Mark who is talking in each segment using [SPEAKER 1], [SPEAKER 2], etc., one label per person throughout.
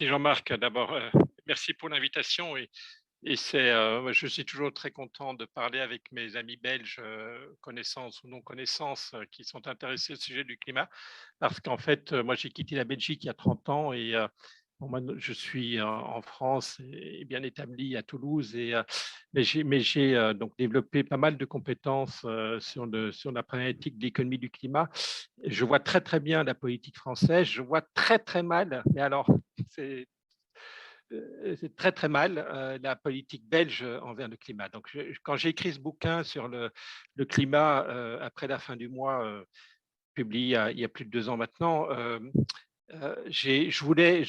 [SPEAKER 1] Et Jean-Marc, d'abord, merci pour l'invitation je suis toujours très content de parler avec mes amis belges, connaissances ou non connaissances, qui sont intéressés au sujet du climat. Parce qu'en fait, moi, j'ai quitté la Belgique il y a 30 ans bon, maintenant, je suis en France et bien établi à Toulouse mais j'ai donc développé pas mal de compétences, sur la problématique de l'économie du climat. Je vois très, très bien la politique française, je vois très, très mal, mais alors c'est c'est très, très mal, la politique belge envers le climat. Donc quand j'ai écrit ce bouquin sur le climat, après la fin du mois, publié il y a plus de 2 ans maintenant, je voulais,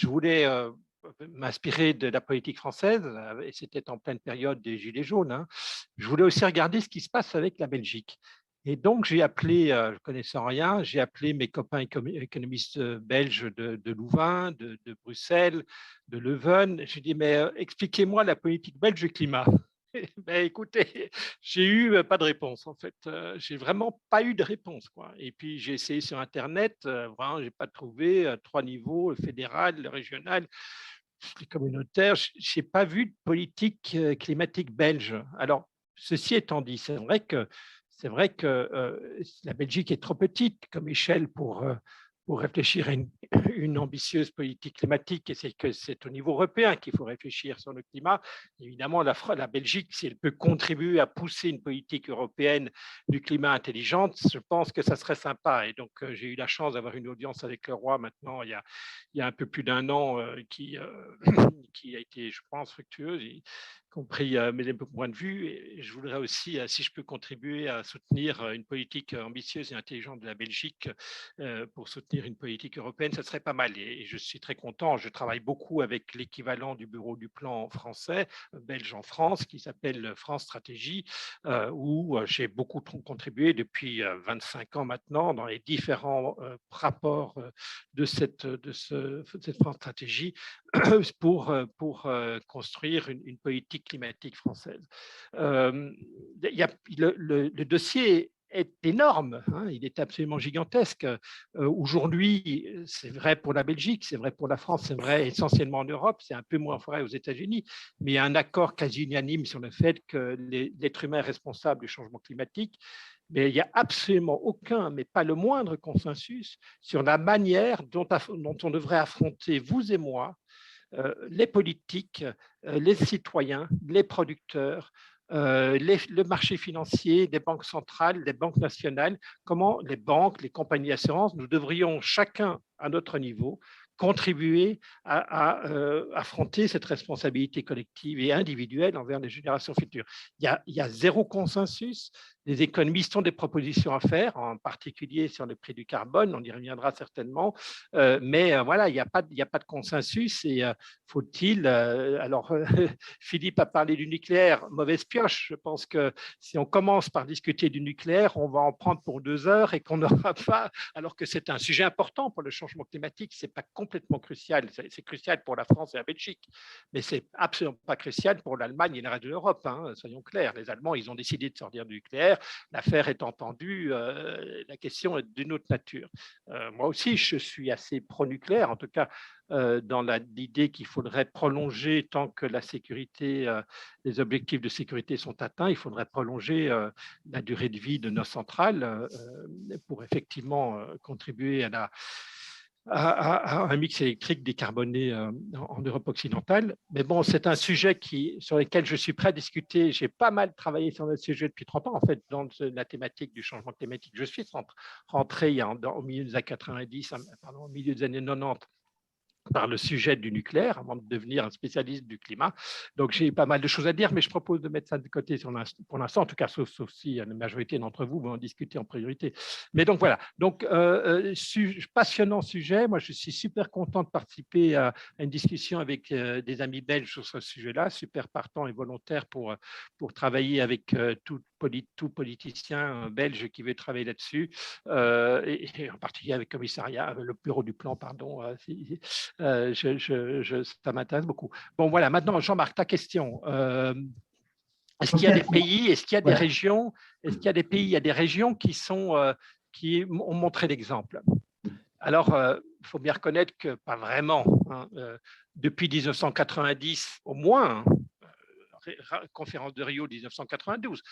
[SPEAKER 1] m'inspirer de la politique française, et c'était en pleine période des gilets jaunes, hein. Je voulais aussi regarder ce qui se passe avec la Belgique et donc j'ai appelé, connaissant rien, j'ai appelé mes copains économistes, belges de Louvain, de Bruxelles, de Leuven. J'ai dit: «Mais, expliquez-moi la politique belge du climat». Ben, écoutez, j'ai eu, pas de réponse en fait, j'ai vraiment pas eu de réponse, quoi et puis j'ai essayé sur internet, vraiment j'ai pas trouvé, 3 niveaux, le fédéral, le régional, les communautaires, j'ai pas vu de politique, climatique belge. Alors, ceci étant dit, c'est vrai que, la Belgique est trop petite comme échelle pour réfléchir à une ambitieuse politique climatique et c'est au niveau européen qu'il faut réfléchir sur le climat. Évidemment, la Belgique, si elle peut contribuer à pousser une politique européenne du climat intelligente, je pense que ça serait sympa et donc j'ai eu la chance d'avoir une audience avec le roi maintenant il y a un peu plus d'un an, qui a été, je pense, fructueuse, y compris mes points de vue. Et je voudrais aussi, si je peux contribuer à soutenir une politique ambitieuse et intelligente de la Belgique pour soutenir une politique européenne, ça serait pas mal. Et je suis très content. Je travaille beaucoup avec l'équivalent du bureau du plan français, belge en France, qui s'appelle France Stratégie, où j'ai beaucoup contribué depuis 25 ans maintenant dans les différents rapports de cette France Stratégie pour construire une politique climatique française. Le dossier est énorme, hein, il est absolument gigantesque. Aujourd'hui, c'est vrai pour la Belgique, c'est vrai pour la France, c'est vrai essentiellement en Europe, c'est un peu moins vrai aux États-Unis, mais il y a un accord quasi unanime sur le fait que l'être humain est responsable du changement climatique, mais il n'y a absolument aucun, mais pas le moindre consensus sur la manière dont on devrait affronter, vous et moi, les politiques, les citoyens, les producteurs, le marché financier, les banques centrales, les banques nationales, comment les banques, les compagnies d'assurance, nous devrions chacun à notre niveau contribuer à affronter cette responsabilité collective et individuelle envers les générations futures. Il y a zéro consensus. Les économistes ont des propositions à faire, en particulier sur le prix du carbone, on y reviendra certainement, mais voilà, il n'y a pas de consensus et faut-il… alors, Philippe a parlé du nucléaire, mauvaise pioche. Je pense que si on commence par discuter du nucléaire, on va en prendre pour 2 heures et qu'on n'aura pas, alors que c'est un sujet important pour le changement climatique, ce n'est pas complètement crucial, c'est crucial pour la France et la Belgique, mais ce n'est absolument pas crucial pour l'Allemagne et le reste de l'Europe, hein, soyons clairs. Les Allemands, ils ont décidé de sortir du nucléaire, l'affaire est entendue, la question est d'une autre nature. Moi aussi, je suis assez pro-nucléaire, en tout cas dans l'idée qu'il faudrait prolonger tant que la sécurité, les objectifs de sécurité sont atteints, il faudrait prolonger la durée de vie de nos centrales pour effectivement contribuer à un mix électrique décarboné en Europe occidentale. Mais bon, c'est un sujet sur lequel je suis prêt à discuter. J'ai pas mal travaillé sur le sujet depuis 30 ans, en fait, dans la thématique du changement climatique. Je suis rentré au milieu des années 90, pardon, au milieu des années 90 par le sujet du nucléaire avant de devenir un spécialiste du climat. Donc, j'ai pas mal de choses à dire, mais je propose de mettre ça de côté pour l'instant, en tout cas, sauf si la majorité d'entre vous vont en discuter en priorité. Mais donc, voilà. Donc, passionnant sujet. Moi, je suis super content de participer à une discussion avec des amis belges sur ce sujet-là, super partant et volontaire pour travailler avec tout politicien belge qui veut travailler là-dessus, et en particulier avec le commissariat, le bureau du plan, pardon, ça m'intéresse beaucoup. Bon, voilà, maintenant, Jean-Marc, ta question. Est-ce qu'il y
[SPEAKER 2] Ok,
[SPEAKER 1] a des pays, est-ce qu'il y a des
[SPEAKER 2] ouais.
[SPEAKER 1] régions, est-ce qu'il y a des pays, il y a des régions qui ont montré l'exemple? Alors, faut bien reconnaître que pas vraiment. Hein, depuis 1990 au moins, conférence de Rio 1992,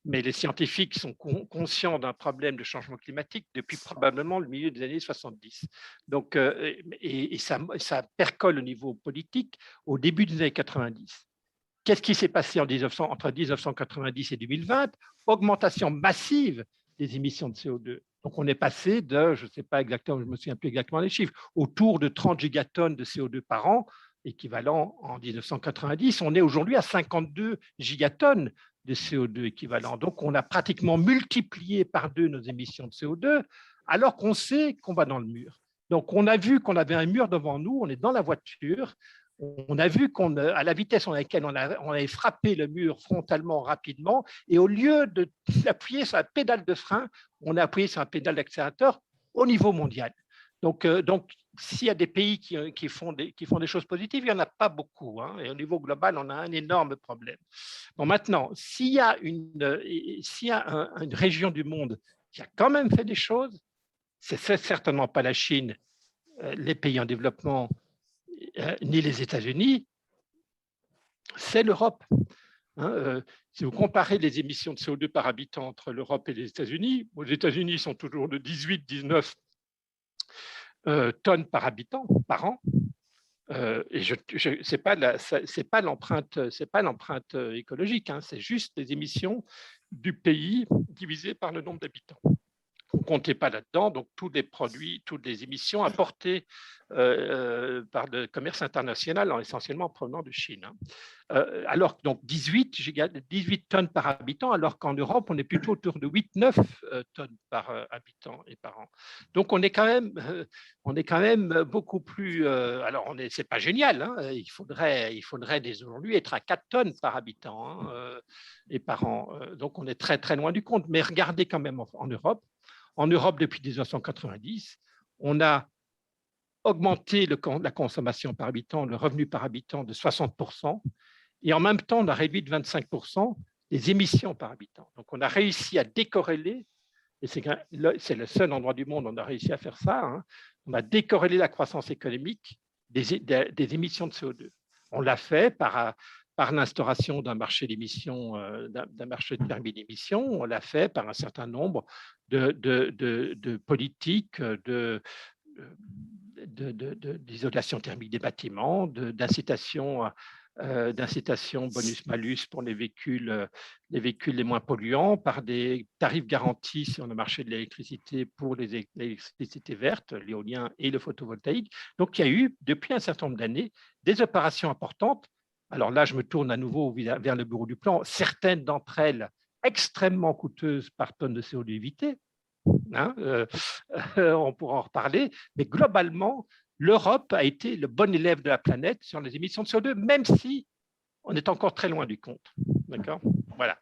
[SPEAKER 1] mais les scientifiques sont conscients d'un problème de changement climatique depuis probablement le milieu des années 70. Donc, et ça percole au niveau politique au début des années 90. Qu'est-ce qui s'est passé entre 1990 et 2020? Augmentation massive des émissions de CO2. Donc, on est passé de, je ne sais pas exactement, je ne me souviens plus exactement des chiffres, autour de 30 gigatonnes de CO2 par an, équivalent en 1990. On est aujourd'hui à 52 gigatonnes de CO2 équivalent. Donc, on a pratiquement multiplié par 2 nos émissions de CO2, alors qu'on sait qu'on va dans le mur. Donc, on a vu qu'on avait un mur devant nous, on est dans la voiture, on a vu qu'à la vitesse à laquelle on avait frappé le mur frontalement rapidement, et au lieu d'appuyer sur la pédale de frein, on a appuyé sur la pédale d'accélérateur au niveau mondial. Donc s'il y a des pays qui font des choses positives, il n'y en a pas beaucoup. Hein, et au niveau global, on a un énorme problème. Bon, maintenant, s'il y a une région du monde qui a quand même fait des choses, c'est certainement pas la Chine, les pays en développement, ni les États-Unis, c'est l'Europe. Hein, si vous comparez les émissions de CO2 par habitant entre l'Europe et les États-Unis, aux États-Unis sont toujours de 18-19 tonnes par habitant par an. Et c'est pas l'empreinte écologique, hein, c'est juste les émissions du pays divisées par le nombre d'habitants. On ne comptait pas là-dedans, donc tous les produits, toutes les émissions apportées par le commerce international, essentiellement provenant de Chine. Hein. Alors donc 18 tonnes par habitant, alors qu'en Europe, on est plutôt autour de 8-9 tonnes par habitant et par an. Donc on est quand même beaucoup plus. Alors c'est pas génial, hein, il faudrait aujourd'hui être à 4 tonnes par habitant hein, et par an. Donc on est très très loin du compte. Mais regardez quand même en Europe. En Europe, depuis 1990, on a augmenté la consommation par habitant, le revenu par habitant de 60%, et en même temps, on a réduit de 25% les émissions par habitant. Donc, on a réussi à décorréler, et c'est le seul endroit du monde où on a réussi à faire ça, hein, on a décorrélé la croissance économique des émissions de CO2. On l'a fait par l'instauration d'un marché d'émissions, d'un marché de permis d'émission, on l'a fait par un certain nombre de politiques d'isolation thermique des bâtiments, d'incitation bonus-malus pour les véhicules les moins polluants, par des tarifs garantis sur le marché de l'électricité pour l'électricité verte, l'éolien et le photovoltaïque. Donc, il y a eu, depuis un certain nombre d'années, des opérations importantes. Alors là, je me tourne à nouveau vers le bureau du plan. Certaines d'entre elles extrêmement coûteuses par tonne de CO2 évité. Hein, on pourra en reparler. Mais globalement, l'Europe a été le bon élève de la planète sur les émissions de CO2, même si on est encore très loin du compte. D'accord ? Voilà.